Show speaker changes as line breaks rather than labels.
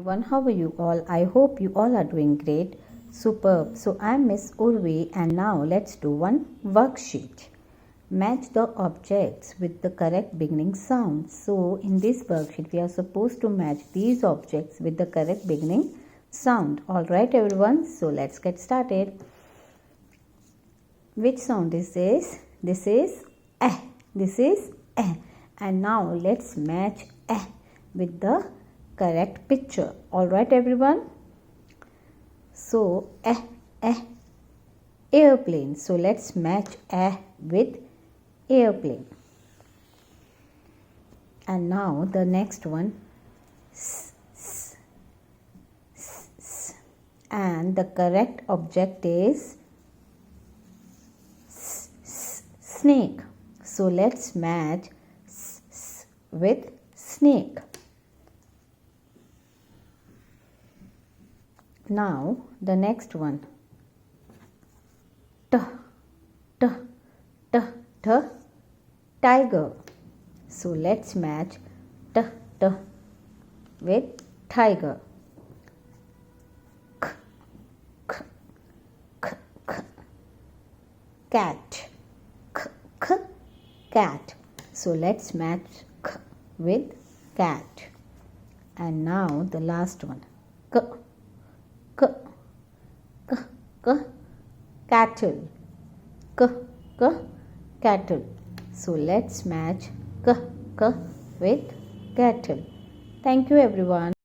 everyone, how are you all? I hope you all are doing great. Superb. So I am Miss Urvi and now let's do one worksheet. Match the objects with the correct beginning sound. So in this worksheet we are supposed to match these objects with the correct beginning sound. Alright everyone, so let's get started. Which sound is this? This is eh. This is eh. And now let's match eh with the correct picture. Alright everyone. So airplane. So let's match with airplane. And now the next one and the correct object is snake. So let's match with snake. Now the next one tiger. So let's match with tiger. Cat. Cat. So let's match with cat. And now the last one cattle. Cattle. So let's match with cattle. Thank you everyone.